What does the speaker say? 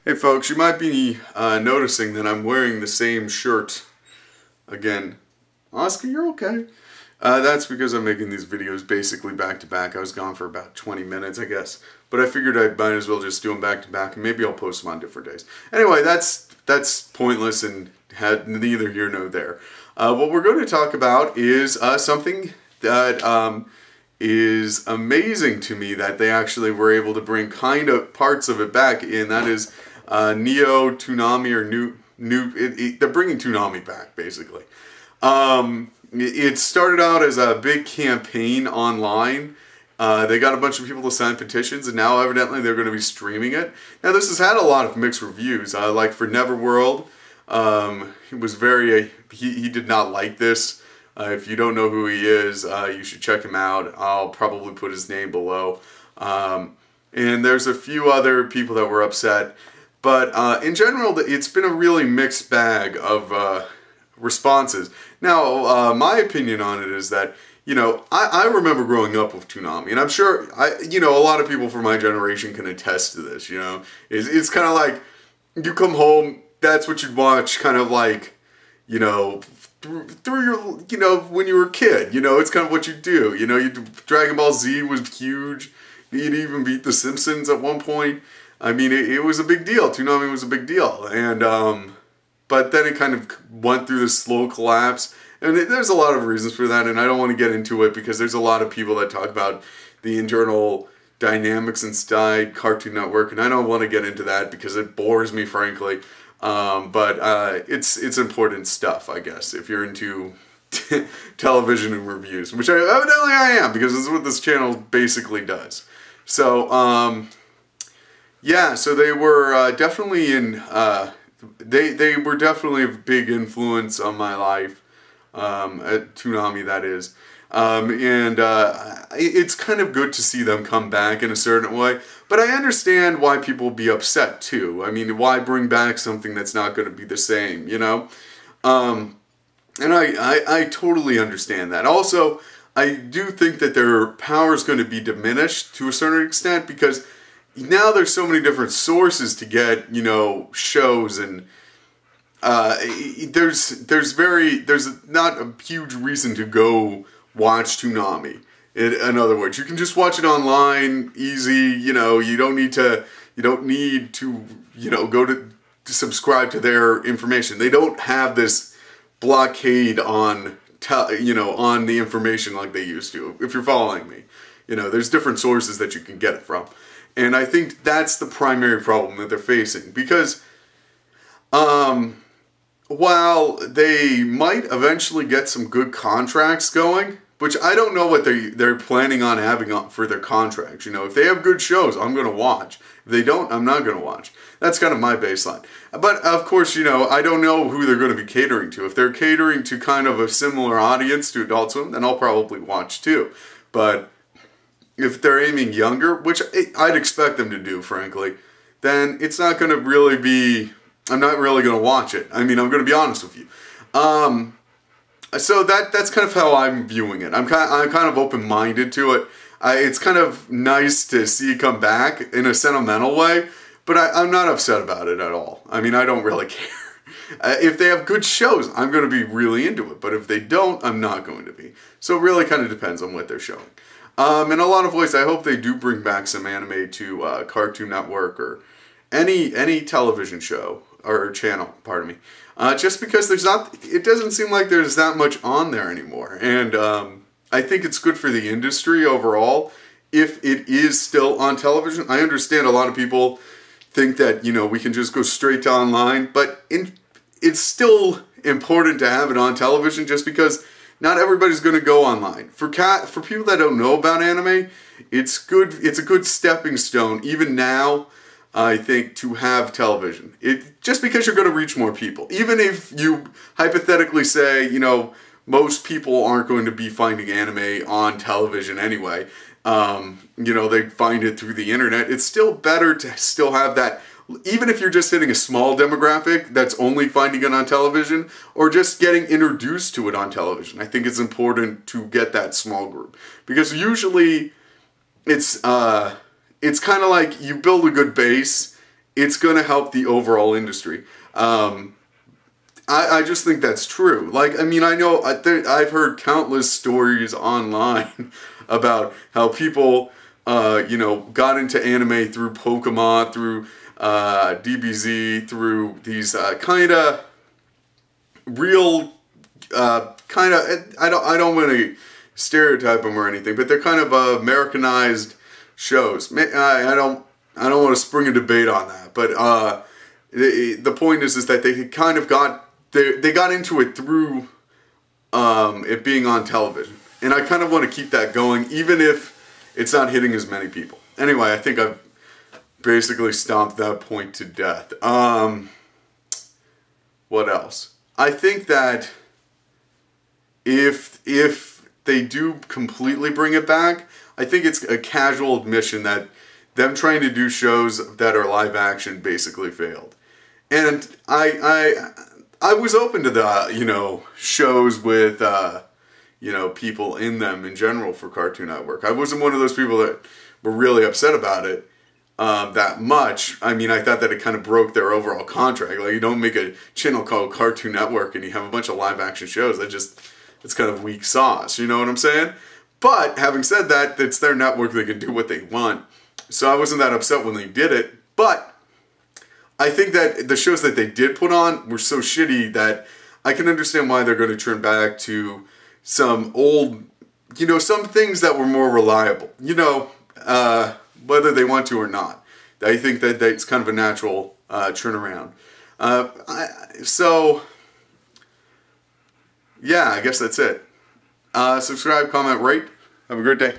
Hey folks, you might be noticing that I'm wearing the same shirt again. Oscar, you're okay. That's because I'm making these videos basically back to back. I was gone for about 20 minutes, I guess. But I figured I might as well just do them back to back, and maybe I'll post them on different days. Anyway, that's pointless and had neither here nor there. What we're going to talk about is something that is amazing to me that they actually were able to bring kind of parts of it back, and that is Neo Toonami or they're bringing Toonami back basically. It started out as a big campaign online. They got a bunch of people to sign petitions, and now evidently they're going to be streaming it. Now this has had a lot of mixed reviews. Like for Neverworld, it was very he did not like this. If you don't know who he is, you should check him out. I'll probably put his name below. And there's a few other people that were upset. But in general, it's been a really mixed bag of responses. Now, my opinion on it is that, you know, I remember growing up with Toonami, and I'm sure, a lot of people from my generation can attest to this, you know. It's kind of like, you come home, that's what you'd watch, kind of like, you know, through your, you know, when you were a kid, you know, it's kind of what you do. You know, Dragon Ball Z was huge. You'd even beat The Simpsons at one point. I mean, it was a big deal. Toonami was a big deal. And, but then it kind of went through this slow collapse. And there's a lot of reasons for that, and I don't want to get into it because there's a lot of people that talk about the internal dynamics inside Cartoon Network, and I don't want to get into that because it bores me, frankly. But it's important stuff, I guess, if you're into television and reviews, which evidently I am, because this is what this channel basically does. So, yeah, so they were definitely they were definitely a big influence on my life, at Toonami, that is. It's kind of good to see them come back in a certain way, but I understand why people would be upset too. I mean, why bring back something that's not going to be the same, you know? And I totally understand that. Also, I do think that their power is going to be diminished to a certain extent because now there's so many different sources to get, you know, shows, and there's not a huge reason to go watch Toonami. In other words, you can just watch it online, easy. You know, you don't need to, you know, go to subscribe to their information. They don't have this blockade on, on the information like they used to. If you're following me, you know, there's different sources that you can get it from. And I think that's the primary problem that they're facing, because while they might eventually get some good contracts going, which I don't know what they're planning on having for their contracts. You know, if they have good shows, I'm going to watch. If they don't, I'm not going to watch. That's kind of my baseline. But of course, you know, I don't know who they're going to be catering to. If they're catering to kind of a similar audience to Adult Swim, then I'll probably watch too. But if they're aiming younger, which I'd expect them to do, frankly, then it's not going to really be, I'm not really going to watch it. I mean, I'm going to be honest with you. So that's kind of how I'm viewing it. I'm kind of open-minded to it. It's kind of nice to see it come back in a sentimental way, but I'm not upset about it at all. I mean, I don't really care. If they have good shows, I'm going to be really into it, but if they don't, I'm not going to be. So it really kind of depends on what they're showing. In a lot of ways, I hope they do bring back some anime to Cartoon Network or any television show or channel, pardon me. Just because it doesn't seem like there's that much on there anymore. And I think it's good for the industry overall if it is still on television. I understand a lot of people think that, you know, we can just go straight to online, but it's still important to have it on television just because not everybody's going to go online. For people that don't know about anime, it's good. It's a good stepping stone, even now, I think, to have television. Just because you're going to reach more people. Even if you hypothetically say, you know, most people aren't going to be finding anime on television anyway. You know, they find it through the internet. It's still better to still have that, even if you're just hitting a small demographic that's only finding it on television, or just getting introduced to it on television. I think it's important to get that small group. Because usually it's kind of like you build a good base it's going to help the overall industry. I just think that's true. Like, I mean, I know I've heard countless stories online about how people, you know, got into anime through Pokemon, through DBZ, through these kind of real, kind of, I don't want to stereotype them or anything, but they're kind of Americanized shows. I don't want to spring a debate on that, but the point is that they kind of they got into it through it being on television, and I kind of want to keep that going, even if it's not hitting as many people. Anyway, I think I've basically stomped that point to death. What else? I think that if they do completely bring it back, I think it's a casual admission that them trying to do shows that are live action basically failed. And I was open to the, you know, shows with, you know, people in them in general for Cartoon Network. I wasn't one of those people that were really upset about it that much. I mean, I thought that it kind of broke their overall contract. Like, you don't make a channel called Cartoon Network and you have a bunch of live action shows. It's kind of weak sauce, you know what I'm saying? But having said that, it's their network, they can do what they want. So I wasn't that upset when they did it, but I think that the shows that they did put on were so shitty that I can understand why they're going to turn back to some old, you know, some things that were more reliable, you know, whether they want to or not. I think that it's kind of a natural turnaround. So, yeah, I guess that's it. Subscribe, comment, rate. Have a great day.